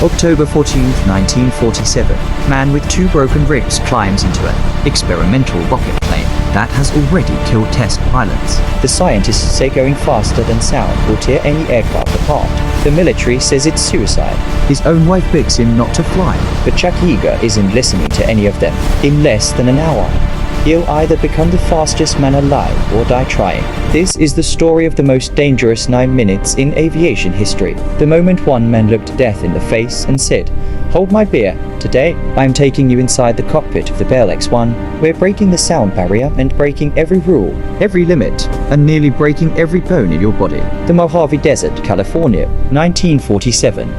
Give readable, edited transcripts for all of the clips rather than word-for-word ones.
October 14, 1947. Man with 2 broken ribs climbs into an experimental rocket plane that has already killed test pilots. The scientists say going faster than sound will tear any aircraft apart. The military says it's suicide. His own wife begs him not to fly. But Chuck Yeager isn't listening to any of them. In less than an hour, he'll either become the fastest man alive or die trying. This is the story of the most dangerous 9 minutes in aviation history. The moment one man looked death in the face and said, "Hold my beer. Today, I'm taking you inside the cockpit of the Bell X-1. We're breaking the sound barrier and breaking every rule, every limit, and nearly breaking every bone in your body." The Mojave Desert, California, 1947.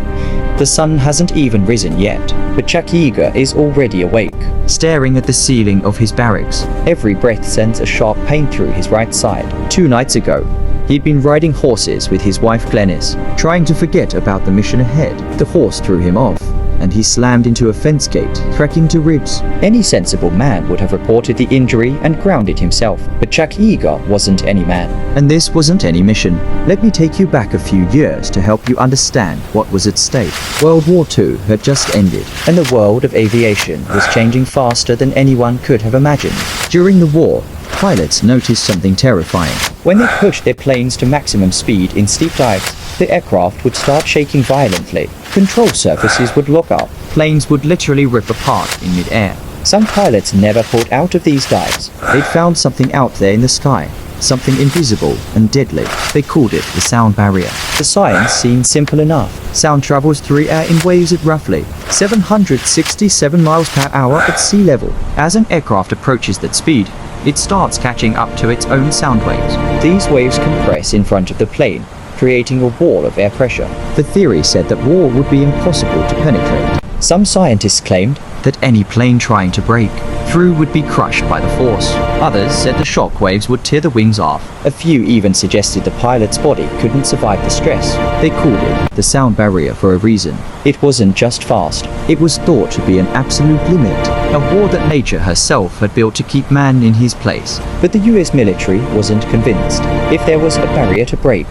The sun hasn't even risen yet, but Chuck Yeager is already awake, staring at the ceiling of his barracks. Every breath sends a sharp pain through his right side. 2 nights ago, he'd been riding horses with his wife Glennis, trying to forget about the mission ahead. The horse threw him off, and he slammed into a fence gate, cracking 2 ribs. Any sensible man would have reported the injury and grounded himself, but Chuck Yeager wasn't any man. And this wasn't any mission. Let me take you back a few years to help you understand what was at stake. World War II had just ended, and the world of aviation was changing faster than anyone could have imagined. During the war, pilots noticed something terrifying. When they pushed their planes to maximum speed in steep dives, the aircraft would start shaking violently. Control surfaces would lock up. Planes would literally rip apart in mid-air. Some pilots never pulled out of these dives. They'd found something out there in the sky, something invisible and deadly. They called it the sound barrier. The science seemed simple enough. Sound travels through air in waves at roughly 767 miles per hour at sea level. As an aircraft approaches that speed, it starts catching up to its own sound waves. These waves compress in front of the plane, creating a wall of air pressure. The theory said that wall would be impossible to penetrate. Some scientists claimed that any plane trying to break through would be crushed by the force. Others said the shock waves would tear the wings off. A few even suggested the pilot's body couldn't survive the stress. They called it the sound barrier for a reason. It wasn't just fast. It was thought to be an absolute limit, a wall that nature herself had built to keep man in his place. But the US military wasn't convinced. If there was a barrier to break,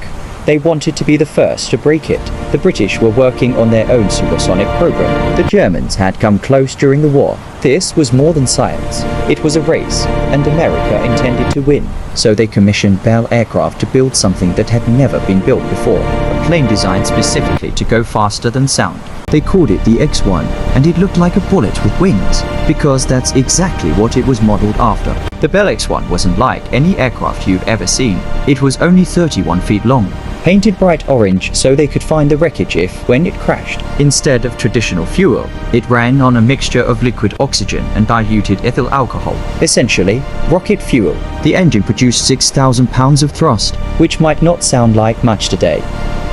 they wanted to be the first to break it. The British were working on their own supersonic program. The Germans had come close during the war. This was more than science. It was a race, and America intended to win. So they commissioned Bell aircraft to build something that had never been built before. A plane designed specifically to go faster than sound. They called it the X-1, and it looked like a bullet with wings, because that's exactly what it was modeled after. The Bell X-1 wasn't like any aircraft you've ever seen. It was only 31 feet long. Painted bright orange so they could find the wreckage when it crashed. Instead of traditional fuel, it ran on a mixture of liquid oxygen and diluted ethyl alcohol. Essentially, rocket fuel. The engine produced 6,000 pounds of thrust, which might not sound like much today.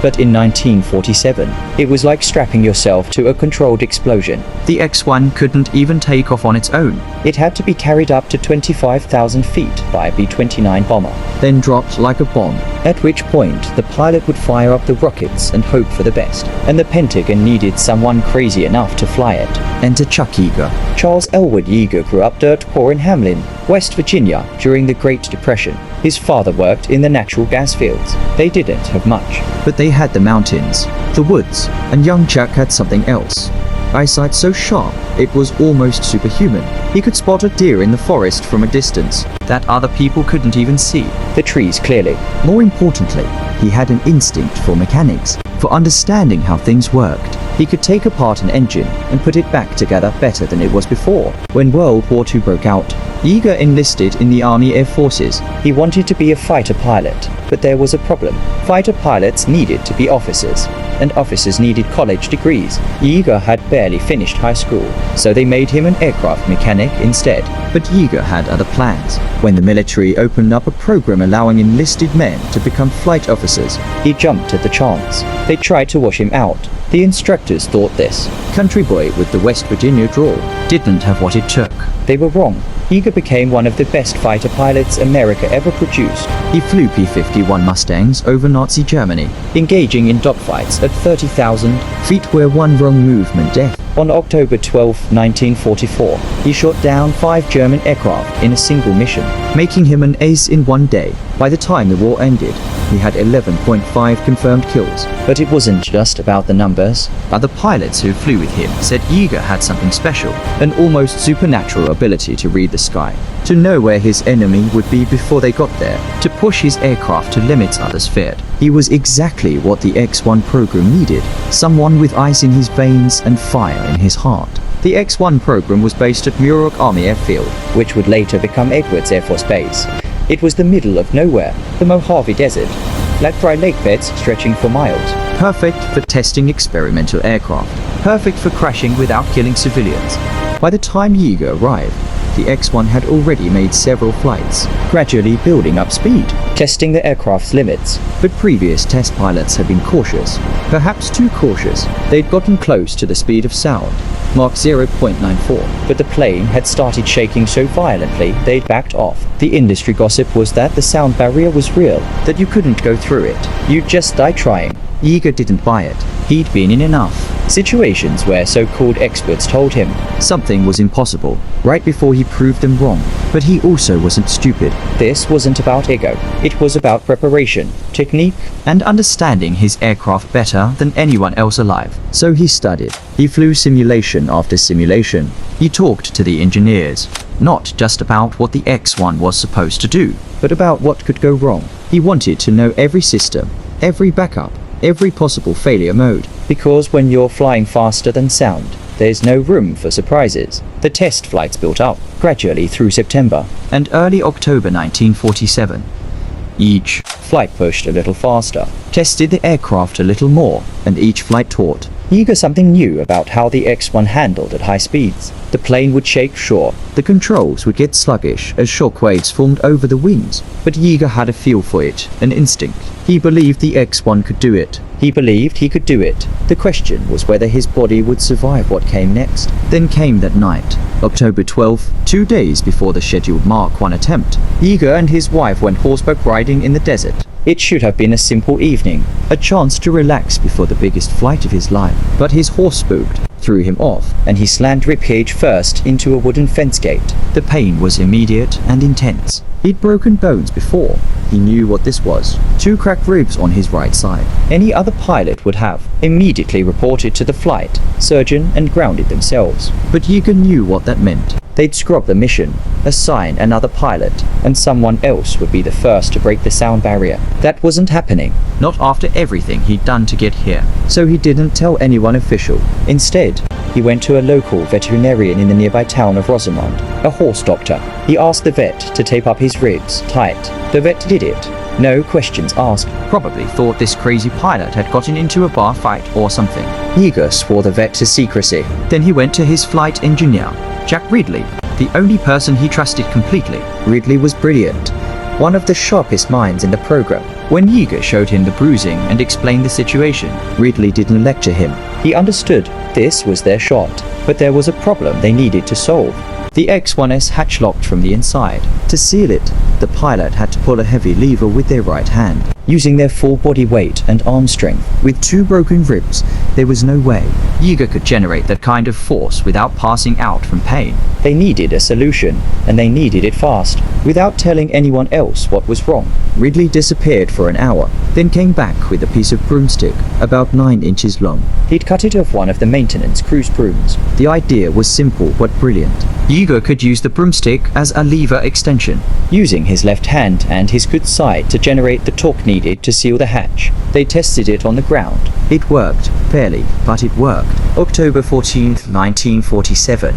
But in 1947, it was like strapping yourself to a controlled explosion. The X-1 couldn't even take off on its own. It had to be carried up to 25,000 feet by a B-29 bomber, then dropped like a bomb. At which point, the pilot would fire up the rockets and hope for the best. And the Pentagon needed someone crazy enough to fly it. Enter Chuck Yeager. Charles Elwood Yeager grew up dirt poor in Hamlin, West Virginia, during the Great Depression. His father worked in the natural gas fields. They didn't have much, but they had the mountains, the woods, and young Chuck had something else. Eyesight so sharp, it was almost superhuman. He could spot a deer in the forest from a distance that other people couldn't even see. The trees clearly. More importantly, he had an instinct for mechanics, for understanding how things worked. He could take apart an engine and put it back together better than it was before. When World War II broke out, Yeager enlisted in the Army Air Forces. He wanted to be a fighter pilot, but there was a problem. Fighter pilots needed to be officers, and officers needed college degrees. Yeager had barely finished high school, so they made him an aircraft mechanic instead. But Yeager had other plans. When the military opened up a program allowing enlisted men to become flight officers, he jumped at the chance. They tried to wash him out. The instructors thought this country boy with the West Virginia drawl didn't have what it took. They were wrong. Yeager became one of the best fighter pilots America ever produced. He flew P-51 Mustangs over Nazi Germany, engaging in dogfights at 30,000 feet where one wrong move meant death. On October 12, 1944, he shot down 5 German aircraft in a single mission, making him an ace in one day. By the time the war ended, he had 11.5 confirmed kills. But it wasn't just about the numbers. Other pilots who flew with him said Yeager had something special, an almost supernatural ability to read the sky, to know where his enemy would be before they got there, to push his aircraft to limits others feared. He was exactly what the X-1 program needed, someone with ice in his veins and fire in his heart. The X-1 program was based at Muroc Army Airfield, which would later become Edwards Air Force Base. It was the middle of nowhere, the Mojave Desert, like dry lake beds stretching for miles. Perfect for testing experimental aircraft, perfect for crashing without killing civilians. By the time Yeager arrived, the X-1 had already made several flights, gradually building up speed, testing the aircraft's limits. But previous test pilots had been cautious, perhaps too cautious. They'd gotten close to the speed of sound, Mach 0.94. But the plane had started shaking so violently they'd backed off. The industry gossip was that the sound barrier was real, that you couldn't go through it. You'd just die trying. Yeager didn't buy it. He'd been in enough situations where so-called experts told him something was impossible, right before he proved them wrong. But he also wasn't stupid. This wasn't about ego. It was about preparation, technique, and understanding his aircraft better than anyone else alive. So he studied. He flew simulation after simulation. He talked to the engineers, not just about what the X-1 was supposed to do, but about what could go wrong. He wanted to know every system, every backup, every possible failure mode. Because when you're flying faster than sound, there's no room for surprises. The test flights built up gradually through September and early October 1947. Each flight pushed a little faster, tested the aircraft a little more, and each flight taught Yeager something new about how the X-1 handled at high speeds. The plane would shake, sure. The controls would get sluggish as shock waves formed over the wings. But Yeager had a feel for it, an instinct. He believed the X-1 could do it. He believed he could do it. The question was whether his body would survive what came next. Then came that night, October 12th, 2 days before the scheduled Mach 1 attempt. Yeager and his wife went horseback riding in the desert. It should have been a simple evening, a chance to relax before the biggest flight of his life. But his horse spooked, threw him off, and he slammed ribcage first into a wooden fence gate. The pain was immediate and intense. He'd broken bones before. He knew what this was. 2 cracked ribs on his right side. Any other pilot would have immediately reported to the flight surgeon and grounded themselves. But Yeager knew what that meant. They'd scrub the mission, assign another pilot, and someone else would be the first to break the sound barrier. That wasn't happening. Not after everything he'd done to get here. So he didn't tell anyone official. Instead, he went to a local veterinarian in the nearby town of Rosamond, a horse doctor. He asked the vet to tape up his ribs tight. The vet did it. No questions asked. Probably thought this crazy pilot had gotten into a bar fight or something. Yeager swore the vet to secrecy. Then he went to his flight engineer, Jack Ridley, the only person he trusted completely. Ridley was brilliant, one of the sharpest minds in the program. When Yeager showed him the bruising and explained the situation, Ridley didn't lecture him. He understood this was their shot, but there was a problem they needed to solve. The X-1S hatch locked from the inside. To seal it, the pilot had to pull a heavy lever with their right hand. Using their full body weight and arm strength. With 2 broken ribs, there was no way Yeager could generate that kind of force without passing out from pain. They needed a solution, and they needed it fast. Without telling anyone else what was wrong, Ridley disappeared for an hour, then came back with a piece of broomstick about 9 inches long. He'd cut it off one of the maintenance cruise brooms. The idea was simple but brilliant. Yeager could use the broomstick as a lever extension, using his left hand and his good side to generate the torque needed to seal the hatch. They tested it on the ground. It worked, barely, but it worked. October 14th, 1947.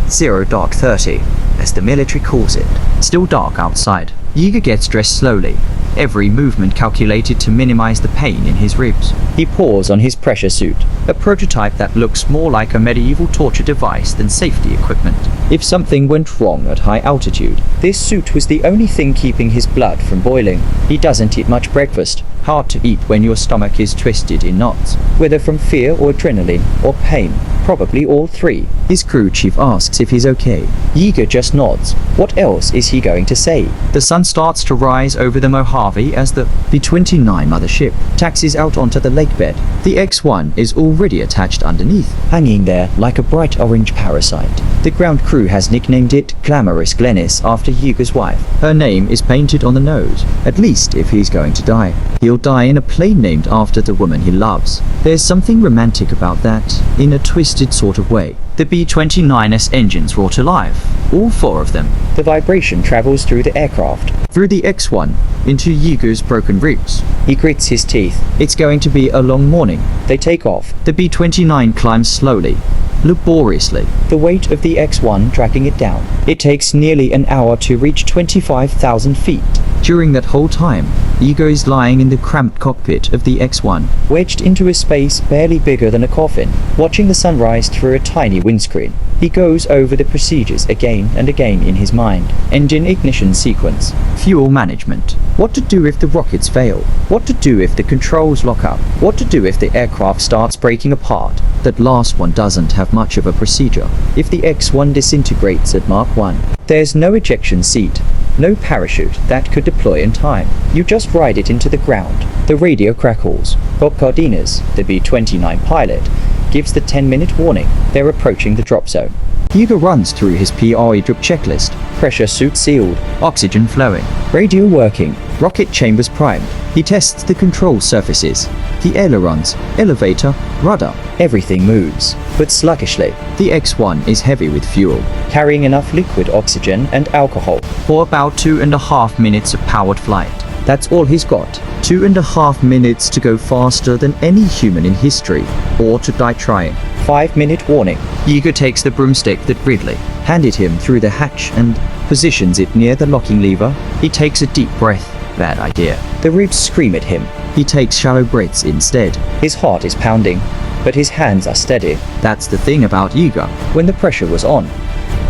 0:30, as the military calls it. Still dark outside. Yeager gets dressed slowly, every movement calculated to minimize the pain in his ribs. He paws on his pressure suit, a prototype that looks more like a medieval torture device than safety equipment. If something went wrong at high altitude, this suit was the only thing keeping his blood from boiling. He doesn't eat much breakfast, hard to eat when your stomach is twisted in knots, whether from fear or adrenaline or pain, probably all 3. His crew chief asks if he's okay. Yeager just nods. What else is he going to say? The sun starts to rise over the Mojave as the B-29 mothership taxis out onto the lakebed. The X-1 is already attached underneath, hanging there like a bright orange parasite. The ground crew has nicknamed it Glamorous Glennis after Yeager's wife. Her name is painted on the nose. At least if he's going to die, he'll die in a plane named after the woman he loves. There's something romantic about that, in a twisted sort of way. The B-29's engines roar to life, all four of them. The vibration travels through the aircraft. Through the X-1, into Yeager's broken ribs. He grits his teeth. It's going to be a long morning. They take off. The B-29 climbs slowly, laboriously. The weight of the X-1 dragging it down. It takes nearly an hour to reach 25,000 feet. During that whole time, Yeager is lying in the cramped cockpit of the X-1, wedged into a space barely bigger than a coffin, watching the sunrise through a tiny windscreen. He goes over the procedures again and again in his mind. Engine ignition sequence. Fuel management. What to do if the rockets fail. What to do if the controls lock up. What to do if the aircraft starts breaking apart. That last one doesn't have much of a procedure. If the X-1 disintegrates at Mach 1. There's no ejection seat. No parachute that could deploy in time. You just ride it into the ground. The radio crackles. Bob Cardenas, the B-29 pilot, gives the 10-minute warning. They're approaching the drop zone. Yeager runs through his PRE drip checklist. Pressure suit sealed. Oxygen flowing. Radio working. Rocket chambers primed. He tests the control surfaces. The ailerons, elevator, rudder. Everything moves, but sluggishly. The X-1 is heavy with fuel, carrying enough liquid oxygen and alcohol for about 2.5 minutes of powered flight. That's all he's got. 2.5 minutes to go faster than any human in history, or to die trying. 5-minute warning. Yeager takes the broomstick that Ridley handed him through the hatch and positions it near the locking lever. He takes a deep breath. Bad idea. The ribs scream at him. He takes shallow breaths instead. His heart is pounding, but his hands are steady. That's the thing about Yeager. When the pressure was on,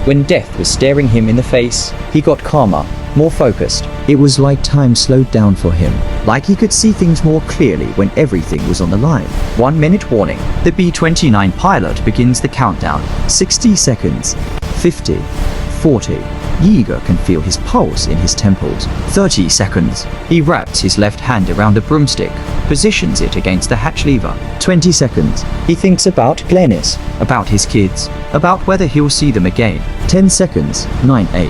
when death was staring him in the face, he got calmer, more focused. It was like time slowed down for him, like he could see things more clearly when everything was on the line. 1-minute warning. The B-29 pilot begins the countdown. 60 seconds. 50. 40. Yeager can feel his pulse in his temples. 30 seconds. He wraps his left hand around a broomstick, positions it against the hatch lever. 20 seconds. He thinks about Glennis, about his kids, about whether he'll see them again. 10 seconds. 9, 8.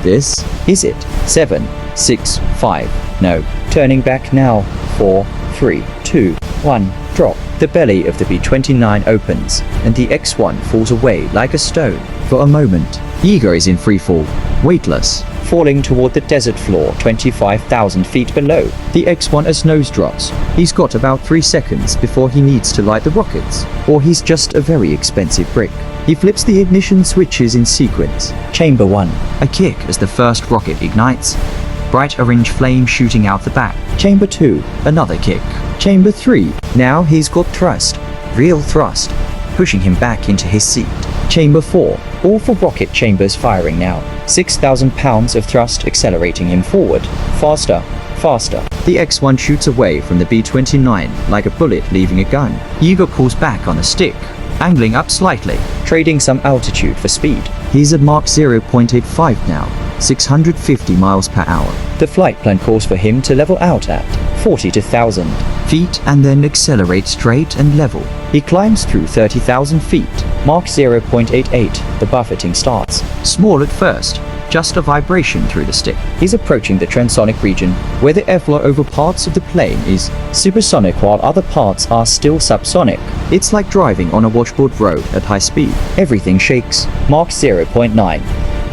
This is it. 7, 6, 5. No. Turning back now. 4, 3, 2, 1. Drop. The belly of the B-29 opens, and the X-1 falls away like a stone. For a moment, Yeager is in freefall, weightless, falling toward the desert floor 25,000 feet below. The X-1 as nose drops. He's got about 3 seconds before he needs to light the rockets, or he's just a very expensive brick. He flips the ignition switches in sequence. Chamber 1. A kick as the first rocket ignites. Bright orange flame shooting out the back. Chamber 2. Another kick. Chamber 3. Now he's got thrust. Real thrust. Pushing him back into his seat. Chamber 4. All 4 rocket chambers firing now. 6,000 pounds of thrust accelerating him forward. Faster. Faster. The X-1 shoots away from the B-29 like a bullet leaving a gun. Yeager pulls back on the stick, angling up slightly, trading some altitude for speed. He's at Mach 0.85 now, 650 miles per hour. The flight plan calls for him to level out at 40,000 feet and then accelerate straight and level. He climbs through 30,000 feet. Mach 0.88. The buffeting starts. Small at first, just a vibration through the stick. He's approaching the transonic region, where the airflow over parts of the plane is supersonic while other parts are still subsonic. It's like driving on a washboard road at high speed. Everything shakes. Mach 0.9.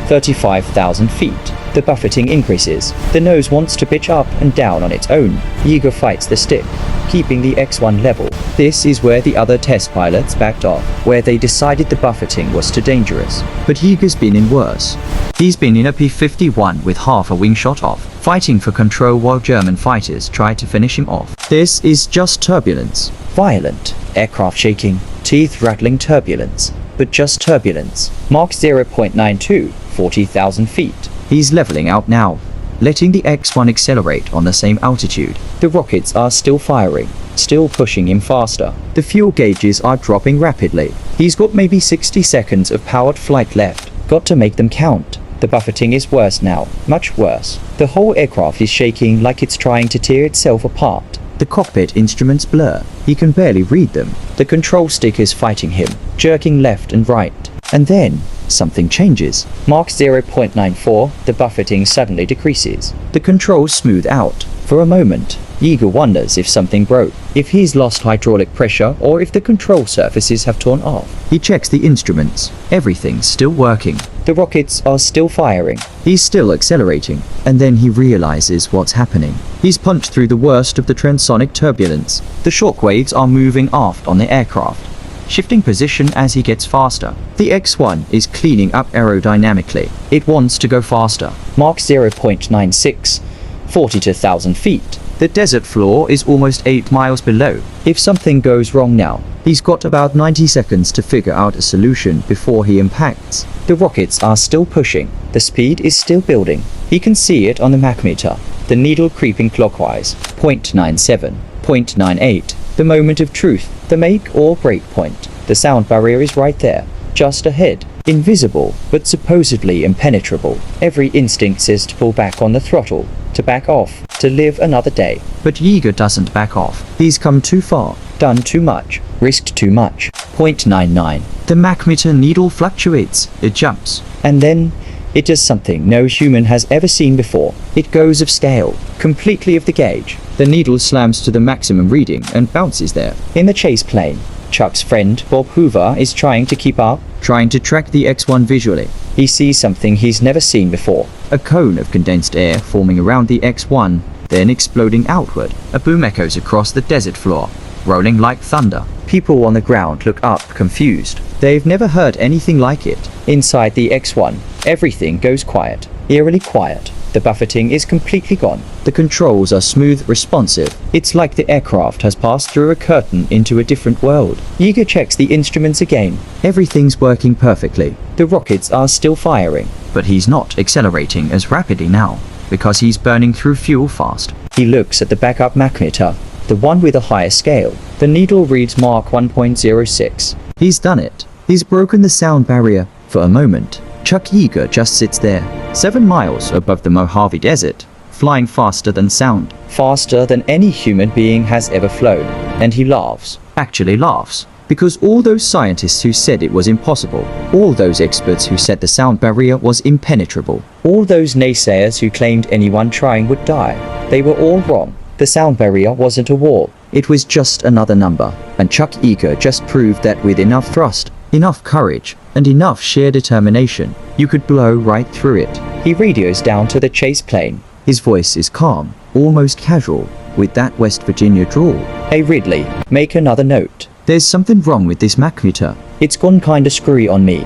35,000 feet. The buffeting increases. The nose wants to pitch up and down on its own. Yeager fights the stick, keeping the X-1 level. This is where the other test pilots backed off, where they decided the buffeting was too dangerous. But Yeager's been in worse. He's been in a P-51 with half a wing shot off, fighting for control while German fighters try to finish him off. This is just turbulence. Violent. Aircraft shaking. Teeth rattling turbulence. But just turbulence. Mach 0.92. 40,000 feet. He's leveling out now, letting the X-1 accelerate on the same altitude. The rockets are still firing, still pushing him faster. The fuel gauges are dropping rapidly. He's got maybe 60 seconds of powered flight left. Got to make them count. The buffeting is worse now, much worse. The whole aircraft is shaking like it's trying to tear itself apart. The cockpit instruments blur. He can barely read them. The control stick is fighting him, jerking left and right. And then, something changes. Mach 0.94, the buffeting suddenly decreases. The controls smooth out. For a moment, Yeager wonders if something broke, if he's lost hydraulic pressure, or if the control surfaces have torn off. He checks the instruments. Everything's still working. The rockets are still firing. He's still accelerating. And then he realizes what's happening. He's punched through the worst of the transonic turbulence. The shockwaves are moving aft on the aircraft, shifting position as he gets faster. The X-1 is cleaning up aerodynamically. It wants to go faster. Mach 0.96, 40 to 1,000 feet. The desert floor is almost 8 miles below. If something goes wrong now, He's got about 90 seconds to figure out a solution before he impacts. the rockets are still pushing. The speed is still building. He can see it on the Mach meter. The needle creeping clockwise. 0.97, 0.98. The moment of truth. The make or break point. The sound barrier is right there, just ahead. Invisible, but supposedly impenetrable. Every instinct says to pull back on the throttle, to back off, to live another day. But Yeager doesn't back off. He's come too far. Done too much, risked too much. 0.99. The Mach meter needle fluctuates. It jumps. And then, it does something no human has ever seen before. It goes of scale, completely of the gauge. The needle slams to the maximum reading and bounces there. In the chase plane, Chuck's friend, Bob Hoover, is trying to keep up. Trying to track the X-1 visually. He sees something he's never seen before. A cone of condensed air forming around the X-1, then exploding outward. A boom echoes across the desert floor, rolling like thunder. People on the ground look up, confused. They've never heard anything like it. Inside the X-1, everything goes quiet, eerily quiet. The buffeting is completely gone. The controls are smooth, responsive. It's like the aircraft has passed through a curtain into a different world. Yeager checks the instruments again. Everything's working perfectly. The rockets are still firing. But he's not accelerating as rapidly now, because he's burning through fuel fast. He looks at the backup Mach meter, the one with a higher scale. The needle reads Mach 1.06. He's done it. He's broken the sound barrier. For a moment, Chuck Yeager just sits there, 7 miles above the Mojave Desert, flying faster than sound. Faster than any human being has ever flown. And he laughs. Actually laughs. Because all those scientists who said it was impossible, all those experts who said the sound barrier was impenetrable, all those naysayers who claimed anyone trying would die, they were all wrong. The sound barrier wasn't a wall. It was just another number. And Chuck Yeager just proved that with enough thrust, enough courage, and enough sheer determination, you could blow right through it. He radios down to the chase plane. His voice is calm, almost casual, with that West Virginia drawl. Hey Ridley, make another note. There's something wrong with this Mach meter. It's gone kinda screwy on me.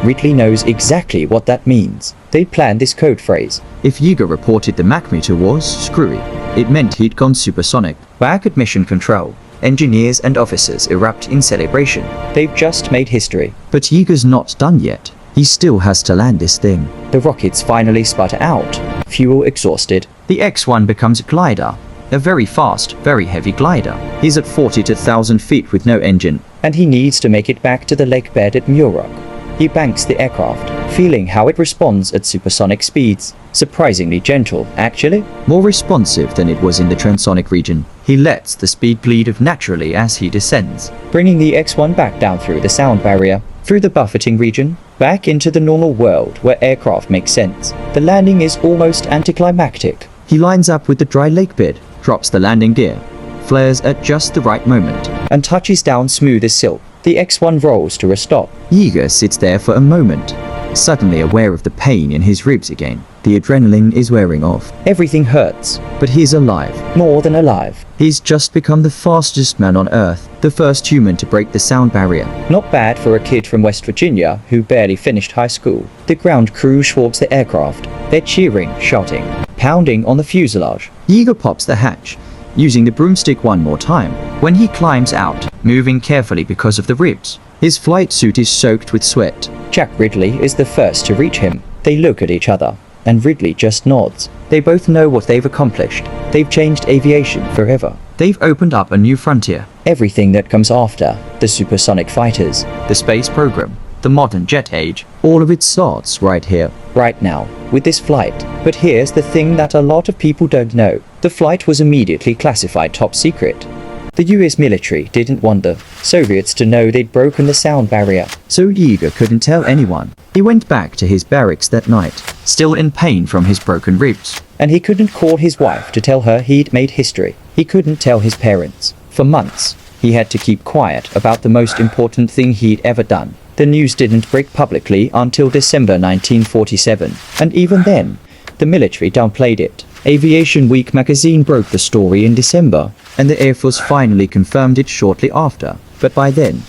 Ridley knows exactly what that means. They planned this code phrase. If Yeager reported the Mach meter was screwy, it meant he'd gone supersonic. Back at mission control, engineers and officers erupt in celebration. They've just made history. But Yeager's not done yet. He still has to land this thing. The rockets finally sputter out, fuel exhausted. The X-1 becomes a glider. A very fast, very heavy glider. He's at 40 to 1,000 feet with no engine. And he needs to make it back to the lake bed at Muroc. He banks the aircraft, feeling how it responds at supersonic speeds. Surprisingly gentle, actually. More responsive than it was in the transonic region. He lets the speed bleed of naturally as he descends, bringing the X-1 back down through the sound barrier, through the buffeting region, back into the normal world where aircraft make sense. The landing is almost anticlimactic. He lines up with the dry lake bed, drops the landing gear, flares at just the right moment, and touches down smooth as silk. The X-1 rolls to a stop. Yeager sits there for a moment, suddenly aware of the pain in his ribs again. The adrenaline is wearing off. Everything hurts. But he's alive. More than alive. He's just become the fastest man on Earth, the first human to break the sound barrier. Not bad for a kid from West Virginia who barely finished high school. The ground crew swarms the aircraft. They're cheering, shouting, pounding on the fuselage. Yeager pops the hatch, using the broomstick one more time. When he climbs out, moving carefully because of the ribs, his flight suit is soaked with sweat. Jack Ridley is the first to reach him. They look at each other, and Ridley just nods. They both know what they've accomplished. They've changed aviation forever. They've opened up a new frontier. Everything that comes after, the supersonic fighters, the space program, the modern jet age, all of it starts right here. Right now, with this flight. But here's the thing that a lot of people don't know. The flight was immediately classified top secret. The US military didn't want the Soviets to know they'd broken the sound barrier. So Yeager couldn't tell anyone. He went back to his barracks that night, still in pain from his broken ribs. And he couldn't call his wife to tell her he'd made history. He couldn't tell his parents. For months, he had to keep quiet about the most important thing he'd ever done. The news didn't break publicly until December 1947, and even then, the military downplayed it. Aviation Week magazine broke the story in December, and the Air Force finally confirmed it shortly after. But by then,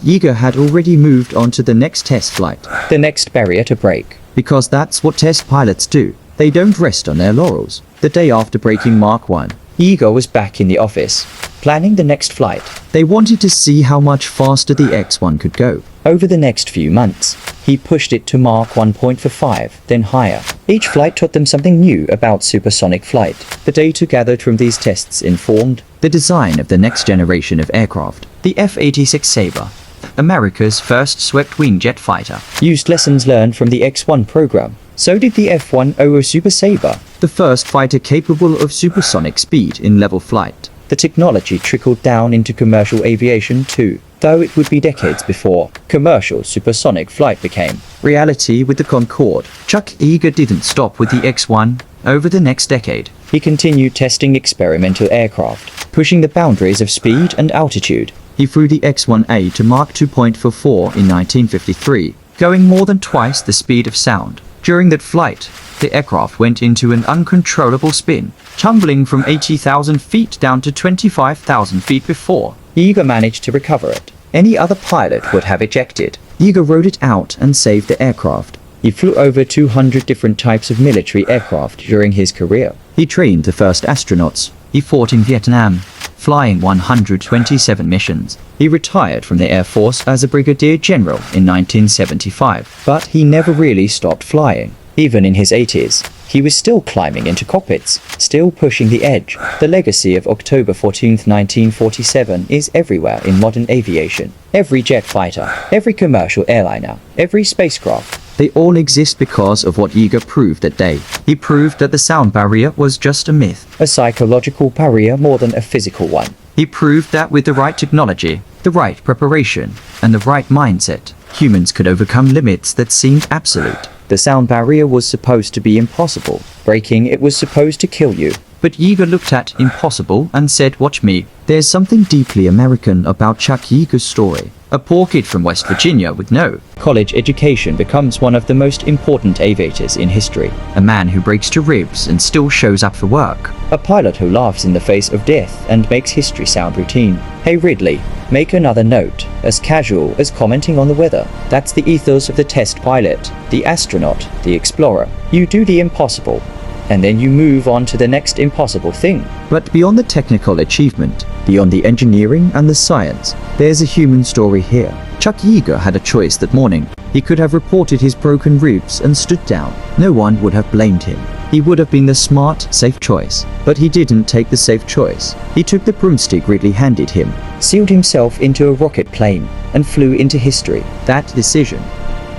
Yeager had already moved on to the next test flight. The next barrier to break. Because that's what test pilots do. They don't rest on their laurels. The day after breaking Mach 1, Yeager was back in the office, planning the next flight. They wanted to see how much faster the X-1 could go. Over the next few months, he pushed it to Mach 1.45, then higher. Each flight taught them something new about supersonic flight. The data gathered from these tests informed the design of the next generation of aircraft. The F-86 Sabre, America's first swept-wing jet fighter, used lessons learned from the X-1 program. So did the F-100 Super Sabre, the first fighter capable of supersonic speed in level flight. The technology trickled down into commercial aviation too, though it would be decades before commercial supersonic flight became reality with the Concorde. Chuck Yeager didn't stop with the X-1 over the next decade. He continued testing experimental aircraft, pushing the boundaries of speed and altitude. He flew the X-1A to Mach 2.44 in 1953, going more than twice the speed of sound. During that flight, the aircraft went into an uncontrollable spin, tumbling from 80,000 feet down to 25,000 feet before Yeager managed to recover it. Any other pilot would have ejected. Yeager rode it out and saved the aircraft. He flew over 200 different types of military aircraft during his career. He trained the first astronauts. He fought in Vietnam, flying 127 missions. He retired from the Air Force as a brigadier general in 1975, but he never really stopped flying. Even in his 80s, he was still climbing into cockpits, still pushing the edge. The legacy of October 14, 1947 is everywhere in modern aviation. Every jet fighter, every commercial airliner, every spacecraft. They all exist because of what Yeager proved that day. He proved that the sound barrier was just a myth. A psychological barrier more than a physical one. He proved that with the right technology, the right preparation, and the right mindset, humans could overcome limits that seemed absolute. The sound barrier was supposed to be impossible. Breaking it was supposed to kill you. But Yeager looked at impossible and said, "Watch me." There's something deeply American about Chuck Yeager's story. A poor kid from West Virginia with no college education becomes one of the most important aviators in history. A man who breaks to ribs and still shows up for work. A pilot who laughs in the face of death and makes history sound routine. Hey Ridley, make another note, as casual as commenting on the weather. That's the ethos of the test pilot, the astronaut, the explorer. You do the impossible, and then you move on to the next impossible thing. But beyond the technical achievement, beyond the engineering and the science, there's a human story here. Chuck Yeager had a choice that morning. He could have reported his broken ribs and stood down. No one would have blamed him. He would have been the smart, safe choice. But he didn't take the safe choice. He took the broomstick Ridley handed him, sealed himself into a rocket plane, and flew into history. That decision,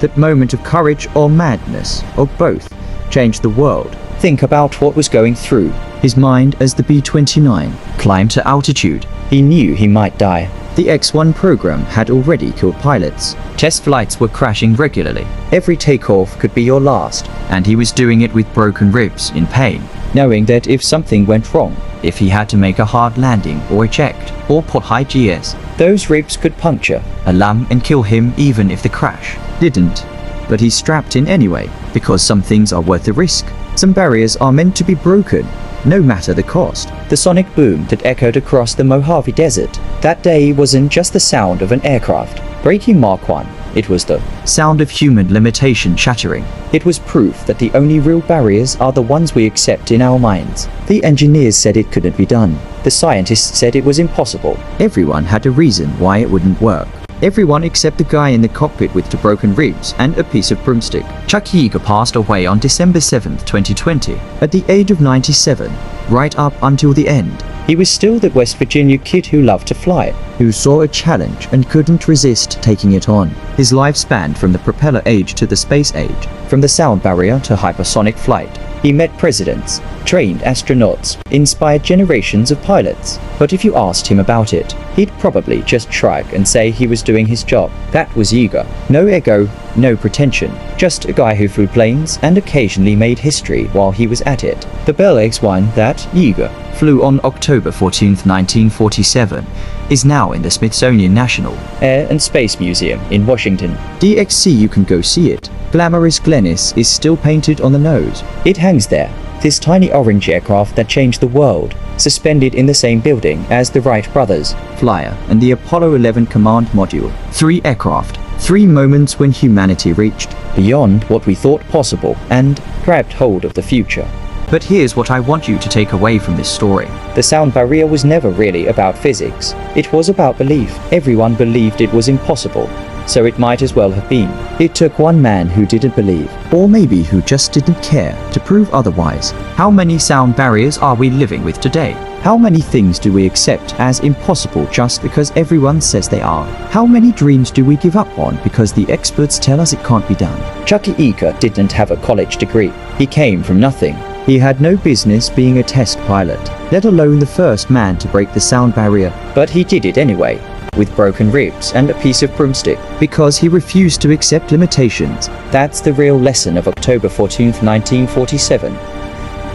that moment of courage or madness, or both, changed the world. Think about what was going through his mind as the B-29 climbed to altitude. He knew he might die. The X-1 program had already killed pilots. Test flights were crashing regularly. Every takeoff could be your last. And he was doing it with broken ribs, in pain. Knowing that if something went wrong, if he had to make a hard landing or eject or put high GS, those ribs could puncture a lung and kill him even if the crash didn't. But he's strapped in anyway, because some things are worth the risk. Some barriers are meant to be broken, no matter the cost. The sonic boom that echoed across the Mojave Desert that day wasn't just the sound of an aircraft breaking Mach 1. It was the sound of human limitation shattering. It was proof that the only real barriers are the ones we accept in our minds. The engineers said it couldn't be done. The scientists said it was impossible. Everyone had a reason why it wouldn't work. Everyone except the guy in the cockpit with the broken ribs and a piece of broomstick. Chuck Yeager passed away on December 7, 2020, at the age of 97, right up until the end. He was still that West Virginia kid who loved to fly, who saw a challenge and couldn't resist taking it on. His life spanned from the propeller age to the space age, from the sound barrier to hypersonic flight. He met presidents, trained astronauts, inspired generations of pilots. But if you asked him about it, he'd probably just shrug and say he was doing his job. That was Yeager. No ego, no pretension, just a guy who flew planes and occasionally made history while he was at it. The Bell X-1 that Yeager flew on October 14, 1947, is now in the Smithsonian National Air and Space Museum in Washington. DXC, you can go see it. Glamorous Glennis is still painted on the nose. It hangs there, this tiny orange aircraft that changed the world, suspended in the same building as the Wright brothers, Flyer, and the Apollo 11 command module. 3 aircraft, 3 moments when humanity reached beyond what we thought possible and grabbed hold of the future. But here's what I want you to take away from this story. The sound barrier was never really about physics. It was about belief. Everyone believed it was impossible, so it might as well have been. It took one man who didn't believe, or maybe who just didn't care, to prove otherwise. How many sound barriers are we living with today? How many things do we accept as impossible just because everyone says they are? How many dreams do we give up on because the experts tell us it can't be done? Chuck Yeager didn't have a college degree. He came from nothing. He had no business being a test pilot, let alone the first man to break the sound barrier. But he did it anyway, with broken ribs and a piece of broomstick. Because he refused to accept limitations. That's the real lesson of October 14, 1947.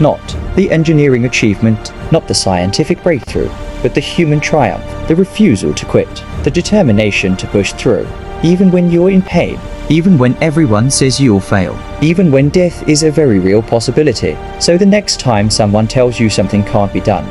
Not the engineering achievement, not the scientific breakthrough, but the human triumph, the refusal to quit, the determination to push through, even when you're in pain. Even when everyone says you'll fail. Even when death is a very real possibility. So the next time someone tells you something can't be done,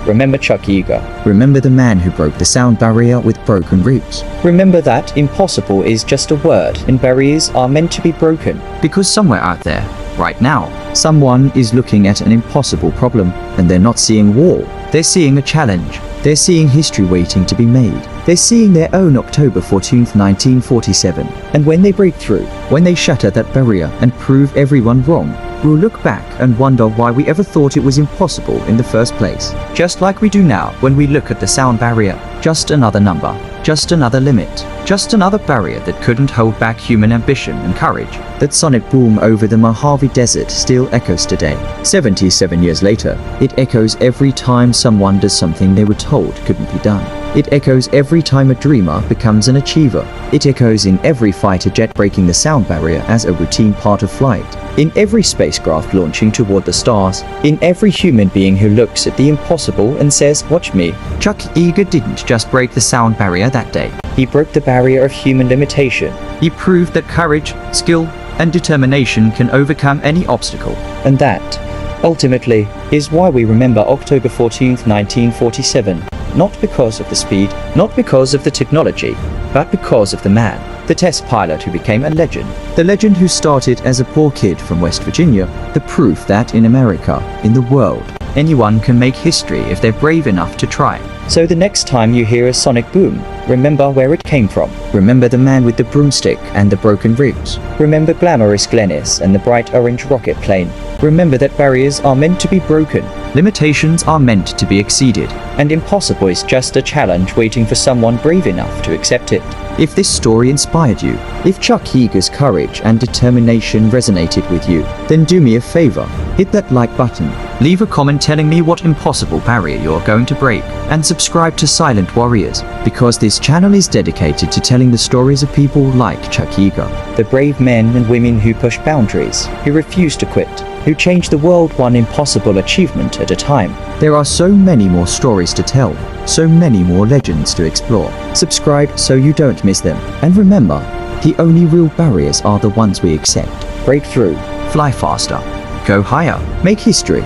remember Chuck Yeager. Remember the man who broke the sound barrier with broken ribs. Remember that impossible is just a word and barriers are meant to be broken. Because somewhere out there, right now, someone is looking at an impossible problem and they're not seeing war. They're seeing a challenge. They're seeing history waiting to be made. They're seeing their own October 14, 1947. And when they break through, when they shatter that barrier and prove everyone wrong, we'll look back and wonder why we ever thought it was impossible in the first place. Just like we do now when we look at the sound barrier. Just another number. Just another limit. Just another barrier that couldn't hold back human ambition and courage. That sonic boom over the Mojave Desert still echoes today. 77 years later, it echoes every time someone does something they were told couldn't be done. It echoes every time a dreamer becomes an achiever. It echoes in every fighter jet breaking the sound barrier as a routine part of flight. In every spacecraft launching toward the stars. In every human being who looks at the impossible and says, "Watch me." Chuck Yeager didn't just break the sound barrier that day. He broke the barrier of human limitation. He proved that courage, skill, and determination can overcome any obstacle. And that, ultimately, is why we remember October 14, 1947. Not because of the speed, not because of the technology, but because of the man, the test pilot who became a legend. The legend who started as a poor kid from West Virginia. The proof that in America, in the world, anyone can make history if they're brave enough to try. So the next time you hear a sonic boom, remember where it came from. Remember the man with the broomstick and the broken ribs. Remember Glamorous Glennis and the bright orange rocket plane. Remember that barriers are meant to be broken. Limitations are meant to be exceeded. And impossible is just a challenge waiting for someone brave enough to accept it. If this story inspired you, if Chuck Yeager's courage and determination resonated with you, then do me a favor, hit that like button, leave a comment telling me what impossible barrier you're going to break, and subscribe to Silent Warriors, because this channel is dedicated to telling the stories of people like Chuck Yeager. The brave men and women who push boundaries, who refuse to quit, who changed the world one impossible achievement at a time. There are so many more stories to tell, so many more legends to explore. Subscribe so you don't miss them. And remember, the only real barriers are the ones we accept. Break through, fly faster, go higher, make history.